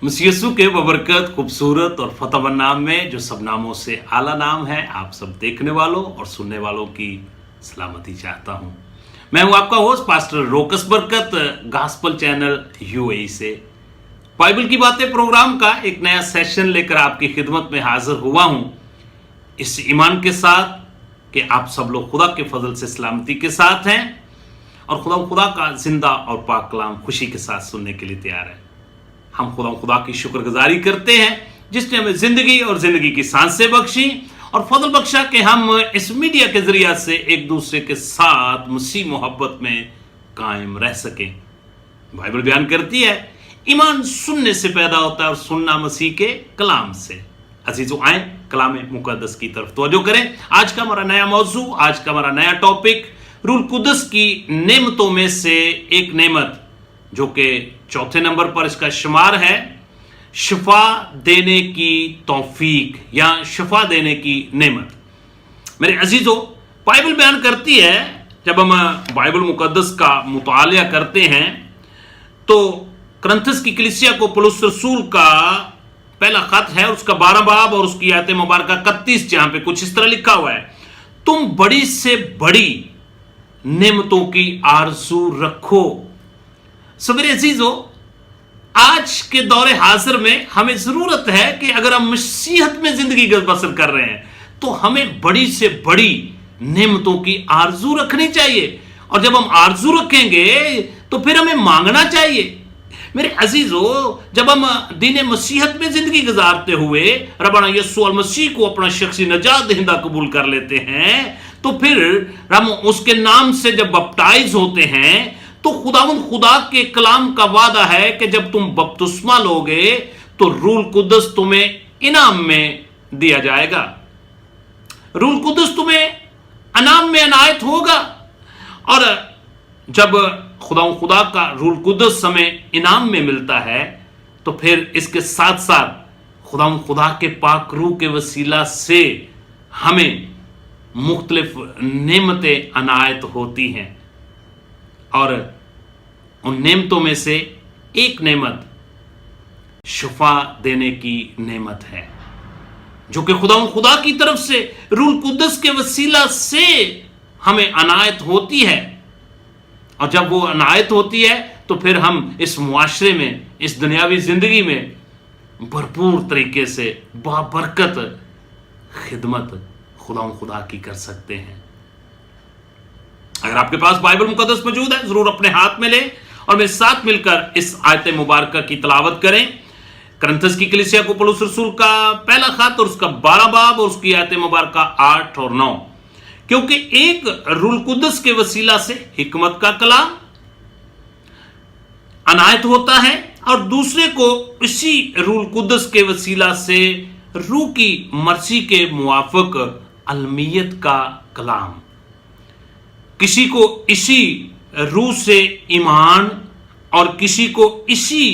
मसीह यीशु के बबरकत खूबसूरत और फतेहमंद नाम में, जो सब नामों से आला नाम है, आप सब देखने वालों और सुनने वालों की सलामती चाहता हूं। मैं हूं आपका होस्ट पास्टर रोकस बरकत, गॉस्पेल चैनल यूएई से। बाइबल की बातें प्रोग्राम का एक नया सेशन लेकर आपकी खिदमत में हाजिर हुआ हूं, इस ईमान के साथ कि आप सब लोग खुदा के फजल से सलामती के साथ हैं और खुदा का जिंदा और पाक कलाम खुशी के साथ सुनने के लिए तैयार है। हम खुदा की शुक्रगुजारी करते हैं जिसने हमें जिंदगी और जिंदगी की सांसें बख्शी और फजल बख्शा कि हम इस मीडिया के जरिए से एक दूसरे के साथ मसीह मोहब्बत में कायम रह सकें। बाइबल बयान करती है ईमान सुनने से पैदा होता है और सुनना मसीह के कलाम से। अजीजों, आए कलाम मुकद्दस की तरफ तवज्जो करें। आज का हमारा नया मौजू, आज का हमारा नया टॉपिक रूह कुद्दस की नेमतों में से एक नेमत, जो कि चौथे नंबर पर इसका शुमार है, शिफा देने की तौफीक या शिफा देने की नेमत। मेरे अजीजों, बाइबल बयान करती है, जब हम बाइबल मुकद्दस का मुतालिया करते हैं तो करंथस की कलीसिया को पौलुस रसूल का पहला खत है, उसका 12 बाब और उसकी आयत मुबारक 31, जहां पे कुछ इस तरह लिखा हुआ है, तुम बड़ी से बड़ी नेमतों की आरज़ू रखो। मेरे अजीजों, आज के दौरे हाजिर में हमें जरूरत है कि अगर हम मसीहत में जिंदगी बसर कर रहे हैं तो हमें बड़ी से बड़ी नेमतों की आरजू रखनी चाहिए। और जब हम आरजू रखेंगे तो फिर हमें मांगना चाहिए। मेरे अजीजों, जब हम दीन मसीहत में जिंदगी गुजारते हुए रब्बाना यीशु अल मसीह को अपना शख्सी नजात दहिंदा कबूल कर लेते हैं, तो फिर हम उसके नाम से जब बपटाइज होते हैं तो खुदा के कलाम का वादा है कि जब तुम बपतिस्मा लोगे तो रूह कुद्दस तुम्हें इनाम में दिया जाएगा। रूह कुद्दस तुम्हें इनाम में अनायत होगा। और जब खुदा का रूह कुद्दस हमें इनाम में मिलता है तो फिर इसके साथ साथ खुदा के पाक रूह के वसीला से हमें मुख्तलिफ नेमतें अनायत होती हैं। और उन नेमतों में से एक नेमत शिफा देने की नेमत है, जो कि खुदा की तरफ से रूह कुद्दस के वसीला से हमें अनायत होती है। और जब वो अनायत होती है तो फिर हम इस मुआशरे में, इस दुनियावी जिंदगी में भरपूर तरीके से बाबरकत खिदमत खुदा की कर सकते हैं। अगर आपके पास बाइबल मुकद्दस मौजूद है, जरूर अपने हाथ में ले और मेरे साथ मिलकर इस आयत मुबारक की तिलावत करें। करंथस की कलीसिया को पौलुस रसूल का पहला खत और उसका 12 बाब और उसकी आयत मुबारक 8 और 9। क्योंकि एक रूह कुद्दस के वसीला से हिकमत का कलाम अनायत होता है और दूसरे को इसी रूह कुद्दस के वसीला से रूह की मर्जी के मुआफिक अलमियत का कलाम। किसी को इसी रूह से ईमान और किसी को इसी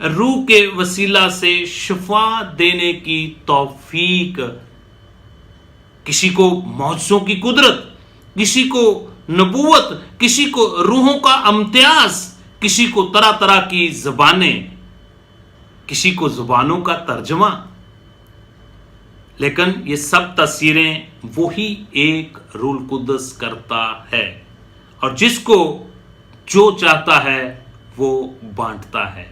रूह के वसीला से शिफा देने की तौफीक, किसी को मौजज़ों की कुदरत, किसी को नबूवत, किसी को रूहों का इम्तियाज, किसी को तरह तरह की ज़बानें, किसी को ज़ुबानों का तर्जमा। लेकिन ये सब तस्वीरें वही एक रूह कुद्दस करता है और जिसको जो चाहता है वो बांटता है।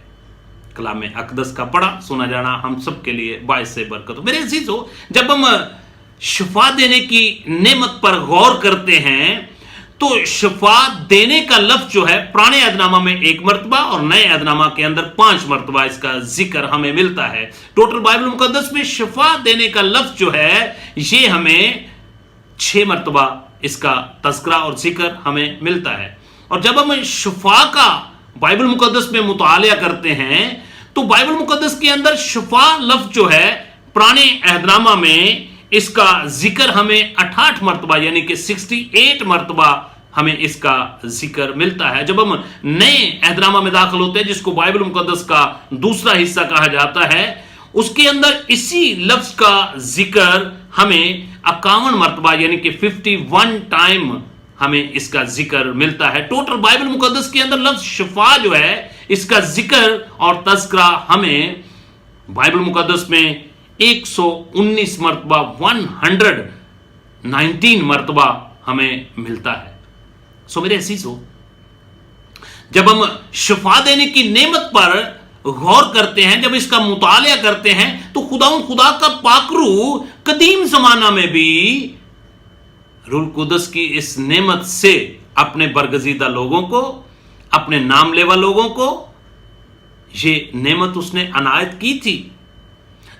कलाम अक़दस का पढ़ा सुना जाना हम सब के लिए बाइस से बरकत हो। मेरे अजीजों, जब हम शिफा देने की नेमत पर गौर करते हैं तो शिफा देने का लफ्ज जो है पुराने अहदनामा में 1 मरतबा और नए अहदनामा के अंदर 5 मरतबा इसका जिक्र हमें मिलता है। टोटल बाइबल मुकद्दस में शिफा देने का लफ्ज जो है ये हमें 6 मरतबा इसका तज़किरा और जिक्र हमें मिलता है। और जब हम शिफा का बाइबल मुकद्दस में मुतालिया करते हैं तो बाइबल मुकद्दस के अंदर शिफा लफ्ज जो है पुराने अहदनामा में इसका जिक्र हमें 68 मरतबा यानी कि 68 मरतबा हमें इसका जिक्र मिलता है। जब हम नए अहदनामा में दाखिल होते हैं, जिसको बाइबल मुकद्दस का दूसरा हिस्सा कहा जाता है, उसके अंदर इसी लफ्ज का जिक्र हमें 51 मरतबा यानी कि 51 टाइम हमें इसका जिक्र मिलता है। टोटल बाइबल मुकद्दस के अंदर लफ्ज शिफा जो है इसका जिक्र और तज़किरा हमें बाइबल मुकद्दस में 119 मरतबा 119 मरतबा हमें मिलता है। सो मेरे अजीजों, जब हम शिफा देने की नेमत पर गौर करते हैं, जब इसका मुतालिया करते हैं, तो खुदा का पाकरू कदीम जमाना में भी रूह कुदस की इस नेमत से अपने बरगजीदा लोगों को, अपने नाम लेवा लोगों को ये नेमत उसने अनायत की थी।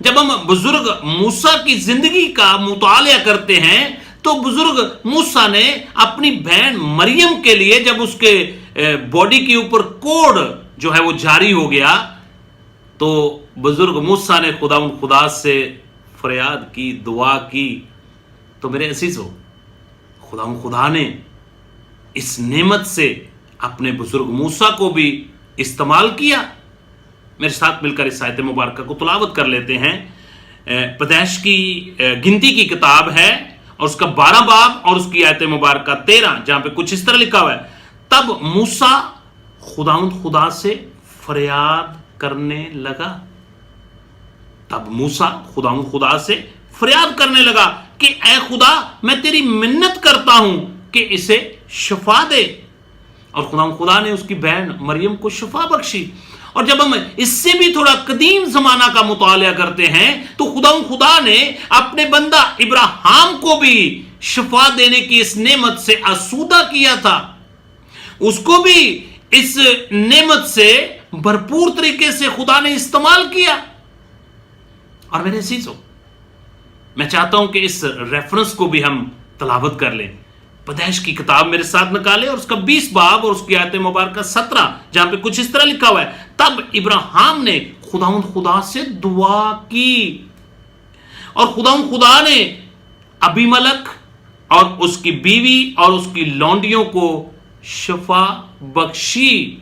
जब हम बुजुर्ग मूसा की जिंदगी का मुतालिया करते हैं, तो बुजुर्ग मूसा ने अपनी बहन मरियम के लिए, जब उसके बॉडी के ऊपर कोड जो है वो जारी हो गया, तो बुजुर्ग मूसा ने खुदा से फरियाद की, दुआ की। तो मेरे अजीजों, खुदा ने इस नेमत से अपने बुजुर्ग मूसा को भी इस्तेमाल किया। मेरे साथ मिलकर इस आयत मुबारक को तिलावत कर लेते हैं। पैदाइश की गिनती की किताब है और उसका 12 बाब और उसकी आयत मुबारक 13, जहां पे कुछ इस तरह लिखा हुआ है, तब मूसा खुदा से फरियाद करने लगा। तब मूसा खुदा से फरियाद करने लगा कि ऐ खुदा, मैं तेरी मिन्नत करता हूं कि इसे शिफा दे। और खुदा ने उसकी बहन मरियम को शिफा बख्शी। और जब हम इससे भी थोड़ा कदीम जमाना का मुतालिया करते हैं, तो खुदा ने अपने बंदा इब्राहिम को भी शिफा देने की इस नेमत से आसूदा किया था। उसको भी इस नेमत से भरपूर तरीके से खुदा ने इस्तेमाल किया। और मेरे अजीजों, मैं चाहता हूं कि इस रेफरेंस को भी हम तलावत कर लें। पैदाइश की किताब मेरे साथ निकाले और उसका 20 बाब और उसकी आयत मुबारक 17, जहां पे कुछ इस तरह लिखा हुआ है, तब इब्राहिम ने खुदा से दुआ की और खुदा ने अबीमलक और उसकी बीवी और उसकी लौंडियों को शिफा बख्शी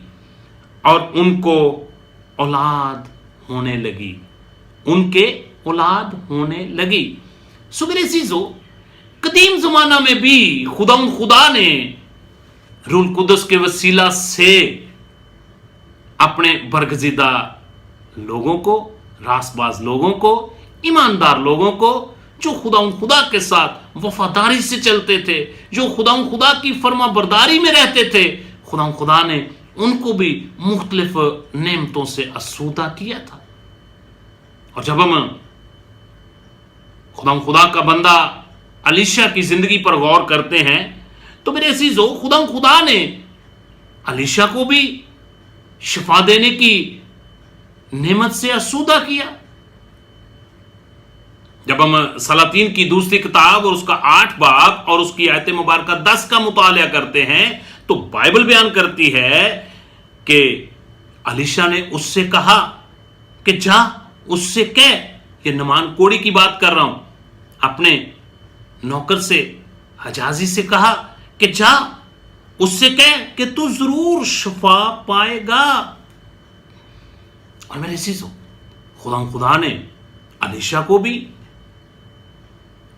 और उनको औलाद होने लगी, उनके औलाद होने लगी। सो मेरे अजीजों, कदीम जमाना में भी खुदा ने रूह कुदस के वसीला से अपने बरगजीदा लोगों को, रासबाज लोगों को, ईमानदार लोगों को, जो खुदा के साथ वफादारी से चलते थे, जो खुदा की फर्मा बरदारी में रहते थे, खुदा ने उनको भी मुख्तलिफ नेमतों से आसूदा किया था। और जब हम खुदा का बंदा अलीशा की जिंदगी पर गौर करते हैं, तो मेरे अजीजों, खुदा ने अलीशा को भी शिफा देने की नेमत से आसूदा किया। जब हम सलातीन की दूसरी किताब और उसका 8 बाब और उसकी आयत मुबारक 10 का मुतालिया करते हैं, तो बाइबल बयान करती है कि अलीशा ने उससे कहा कि जा उससे कह, ये नमान कोड़ी की बात कर रहा हूं, अपने नौकर से, हजाजी से कहा कि जा उससे कह कि तू जरूर शिफा पाएगा। और मेरे अजीजों, खुदा ने अलीशा को भी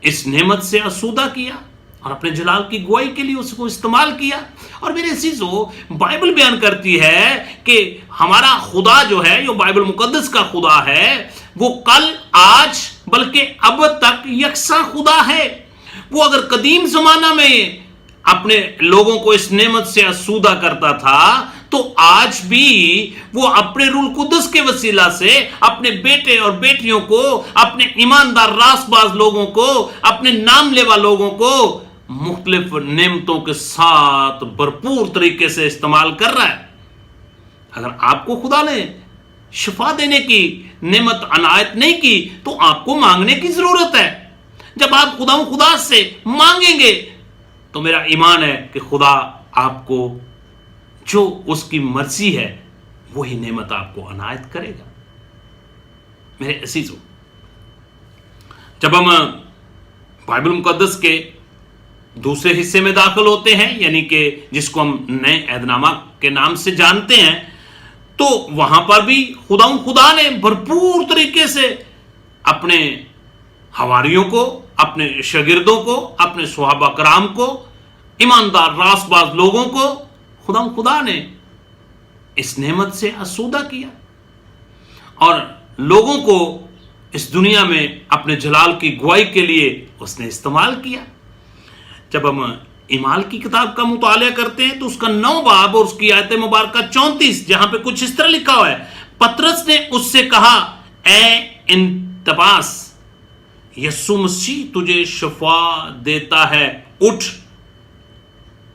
इस नेमत से आसूदा किया और अपने जलाल की गवाही के लिए उसको इस्तेमाल किया। और मेरे अजीजों, बाइबल बयान करती है कि हमारा खुदा जो है, जो बाइबल मुकद्दस का खुदा है, वो कल, आज, बल्कि अब तक यकसा खुदा है। वो अगर कदीम जमाना में अपने लोगों को इस नेमत से आसूदा करता था, तो आज भी वो अपने रूह कुदस के वसीला से अपने बेटे और बेटियों को, अपने ईमानदार रासबाज लोगों को, अपने नाम लेवा लोगों को मुख्तलिफ नेमतों के साथ भरपूर तरीके से इस्तेमाल कर रहा है। अगर आपको खुदा ने शिफा देने की नेमत अनायत नहीं की, तो आपको मांगने की जरूरत है। जब आप खुदा से मांगेंगे, तो मेरा ईमान है कि खुदा आपको जो उसकी मर्जी है वही नेमत आपको अनायत करेगा। मेरे अजीजों, जब हम बाइबल मुकद्दस के दूसरे हिस्से में दाखिल होते हैं, यानी कि जिसको हम नए अहदनामा के नाम से जानते हैं, तो वहां पर भी खुदा ने भरपूर तरीके से अपने हवारियों को, अपने शागिर्दों को, अपने सुहाबा कराम को, ईमानदार रासबाज लोगों को खुदा ने इस नेमत से आसूदा किया। और लोगों को इस दुनिया में अपने जलाल की गवाही के लिए उसने इस्तेमाल किया। जब हम ईमाल की किताब का मुतालिया करते हैं तो उसका 9 बाब और उसकी आयत मुबारक 34, जहां पे कुछ इस तरह लिखा हुआ है, पतरस ने उससे कहा, ए इन्तबास, यीशु मसीह तुझे शफा देता है, उठ,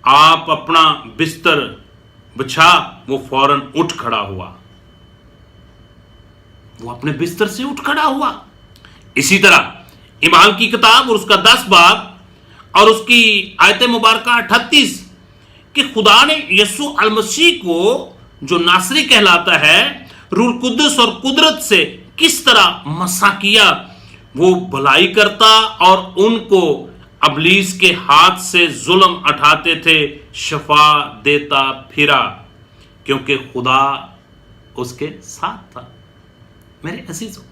आप अपना बिस्तर बिछा। वो फौरन उठ खड़ा हुआ, वो अपने बिस्तर से उठ खड़ा हुआ। इसी तरह ईमाल की किताब और उसका 10 बाब और उसकी आयत मुबारक 38 कि खुदा ने यीशु अल मसीह को, जो नासरी कहलाता है, रूह कुद्दुस और कुदरत से किस तरह मसा किया। वो भलाई करता और उनको अबलीस के हाथ से जुल्म उठाते थे, शफा देता फिरा, क्योंकि खुदा उसके साथ था। मेरे अजीजों,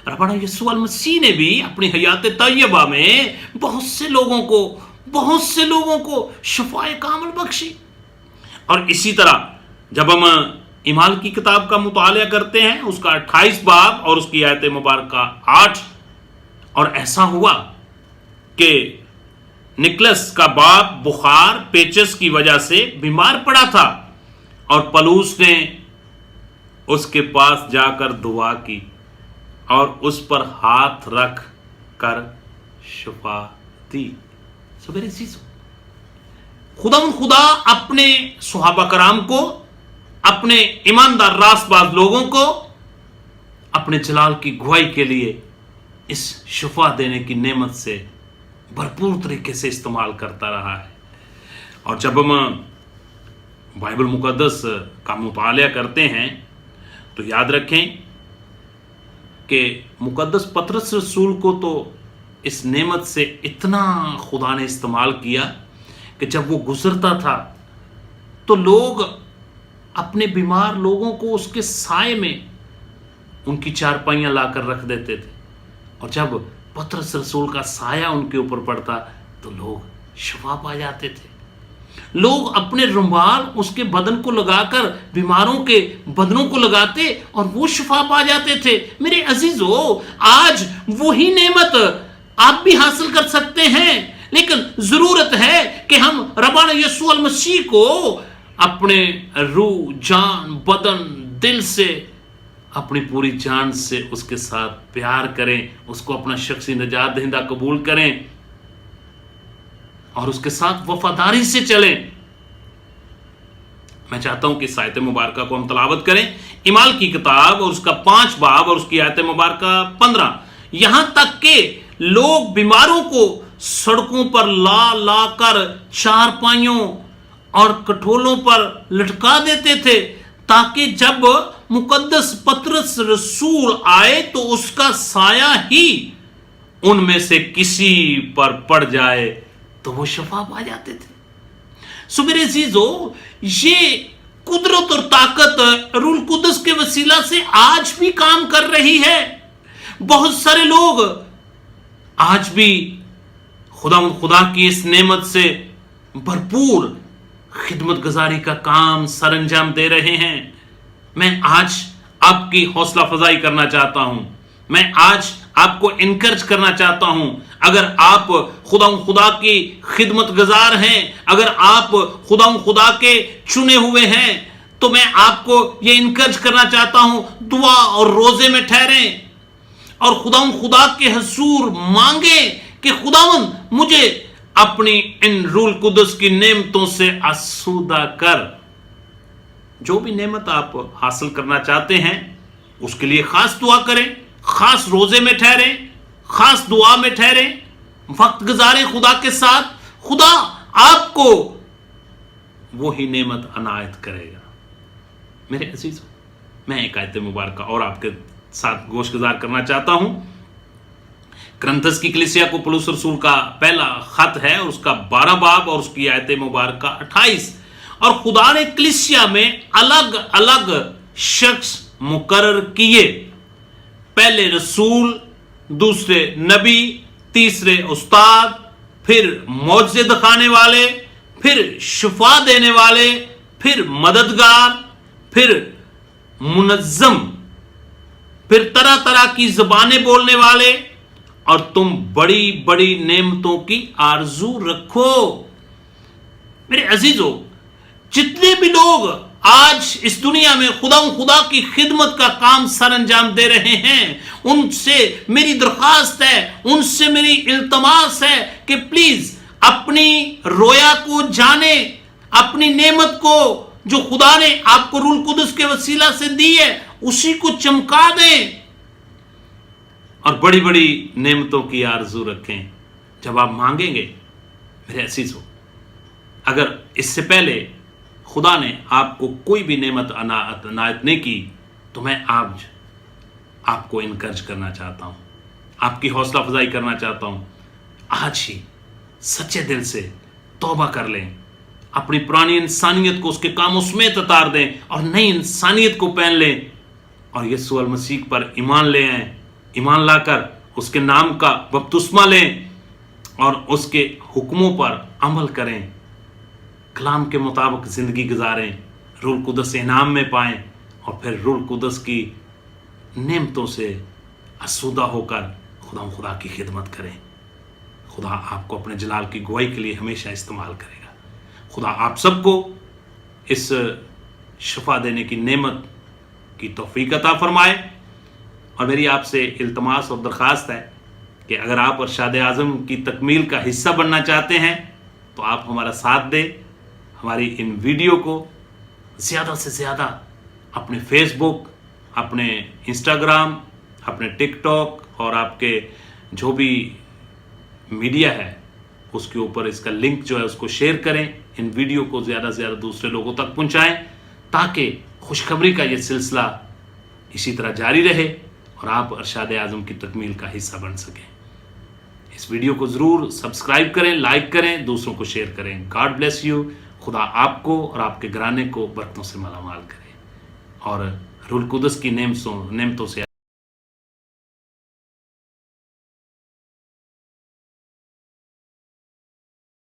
रब्बाना यीशु अल मसीह ने भी अपनी हयात तैयबा में बहुत से लोगों को शफाए कामिल बख्शी। और इसी तरह जब हम ईमाल की किताब का मुतालिया करते हैं, उसका 28 बाब और उसकी आयत मुबारक 8, और ऐसा हुआ कि निकलस का बाप बुखार पेचस की वजह से बीमार पड़ा था और पलूस ने उसके पास जाकर दुआ की और उस पर हाथ रख कर शफा दी। सवेरे खुदा अपने सुहाबा कराम को, अपने ईमानदार रासबाज लोगों को अपने जलाल की गवाही के लिए इस शफा देने की नेमत से भरपूर तरीके से इस्तेमाल करता रहा है। और जब हम बाइबल मुकद्दस का मुतालिया करते हैं तो याद रखें कि मुकद्दस पतरस रसूल को तो इस नेमत से इतना खुदा ने इस्तेमाल किया कि जब वो गुजरता था तो लोग अपने बीमार लोगों को उसके साए में उनकी चारपाइयां लाकर रख देते थे, और जब पतरस रसूल का साया उनके ऊपर पड़ता तो लोग शफा पा जाते थे। लोग अपने रुमाल उसके बदन को लगाकर बीमारों के बदनों को लगाते और वो शफा पा जाते थे। मेरे अजीजों, आज वही नेमत आप भी हासिल कर सकते हैं, लेकिन जरूरत है कि हम रब्बाना यीशु अल मसीह को अपने रूह, जान, बदन, दिल से, अपनी पूरी जान से उसके साथ प्यार करें, उसको अपना शख्सी निजात दहिंदा कबूल करें और उसके साथ वफादारी से चलें। मैं चाहता हूं कि इस आयत मुबारक को हम तलावत करें। ईमाल की किताब और उसका 5 बाब और उसकी आयत मुबारक 15। यहां तक कि लोग बीमारों को सड़कों पर ला कर चारपाइयों और कठोलों पर लटका देते थे, ताकि जब मुकद्दस पतरस रसूल आए तो उसका साया ही उनमें से किसी पर पड़ जाए तो वो शफा पा जाते थे। सो मेरे अजीजों, ये कुदरत और ताकत रूह कुद्दुस के वसीला से आज भी काम कर रही है। बहुत सारे लोग आज भी खुदा की इस नेमत से भरपूर खिदमत गुजारी का काम सरंजाम दे रहे हैं। मैं आज आपकी हौसला अफजाई करना चाहता हूं, मैं आज आपको इनकरेज करना चाहता हूं। अगर आप खुदा की खिदमत गुजार हैं, अगर आप खुदा के चुने हुए हैं, तो मैं आपको ये इनकरेज करना चाहता हूं, दुआ और रोजे में ठहरें और खुदा के हजूर मांगे कि खुदावंद मुझे अपनी इन रूह कुद्दुस की नेमतों से आसूदा कर। जो भी नेमत आप हासिल करना चाहते हैं उसके लिए खास दुआ करें, खास रोजे में ठहरें, खास दुआ में ठहरें, वक्त गुजारें खुदा के साथ। खुदा आपको वही नेमत अनायत करेगा। मेरे अजीजों, मैं एक आयत मुबारक और आपके साथ गोश गुजार करना चाहता हूं। करंथस की कलीसिया को पौलुस रसूल का पहला खत है, उसका 12 बाब और उसकी आयत मुबारक 28। और खुदा ने कलीसिया में अलग अलग शख्स मुकर्रर किए, पहले रसूल, दूसरे नबी, तीसरे उस्ताद, फिर मौजज़े दिखाने वाले, फिर शिफा देने वाले, फिर मददगार, फिर मुनज्जम, پھر طرح طرح کی زبانیں بولنے والے، اور تم بڑی بڑی نعمتوں کی آرزو رکھو۔ میرے عزیزو، جتنے بھی لوگ آج اس دنیا میں خدا کی خدمت کا کام سر انجام دے رہے ہیں، ان سے میری درخواست ہے، ان سے میری التماس ہے کہ پلیز اپنی رویا کو جانیں، اپنی نعمت کو جو خدا نے آپ کو روح القدس کے وسیلہ سے دی ہے اسی کو چمکا دیں، اور بڑی بڑی نعمتوں کی آرزو رکھیں۔ جب آپ مانگیں گے میرے عزیزو، اگر اس سے پہلے خدا نے آپ کو کوئی بھی نعمت عنایت نہیں کی تو میں آج آپ کو انکرج کرنا چاہتا ہوں، آپ کی حوصلہ افزائی کرنا چاہتا ہوں۔ آج ہی سچے دل سے توبہ کر لیں، اپنی پرانی انسانیت کو اس کے کاموں سمیت اتار دیں اور نئی انسانیت کو پہن لیں، اور یسوع المسیح پر ایمان لے آئیں۔ ایمان لا کر اس کے نام کا بپتسمہ لیں اور اس کے حکموں پر عمل کریں، کلام کے مطابق زندگی گزاریں، روح القدس انعام میں پائیں، اور پھر روح القدس کی نعمتوں سے آسودہ ہو کر خدا کی خدمت کریں۔ خدا آپ کو اپنے جلال کی گواہی کے لیے ہمیشہ استعمال کرے گا۔ خدا آپ سب کو اس شفا دینے کی نعمت کی توفیق عطا فرمائے، اور میری آپ سے التماس اور درخواست ہے کہ اگر آپ ارشاد اعظم کی تکمیل کا حصہ بننا چاہتے ہیں تو آپ ہمارا ساتھ دیں، ہماری ان ویڈیو کو زیادہ سے زیادہ اپنے فیس بک، اپنے انسٹاگرام، اپنے ٹک ٹاک اور آپ کے جو بھی میڈیا ہے اس کے اوپر اس کا لنک جو ہے اس کو شیئر کریں، ان ویڈیو کو زیادہ سے زیادہ دوسرے لوگوں تک پہنچائیں تاکہ خوشخبری کا یہ سلسلہ اسی طرح جاری رہے اور آپ ارشاد اعظم کی تکمیل کا حصہ بن سکیں۔ اس ویڈیو کو ضرور سبسکرائب کریں، لائک کریں، دوسروں کو شیئر کریں۔ God bless you. خدا آپ کو اور آپ کے گھرانے کو برکتوں سے مالا مال کرے اور روح القدس کی نعمتوں سے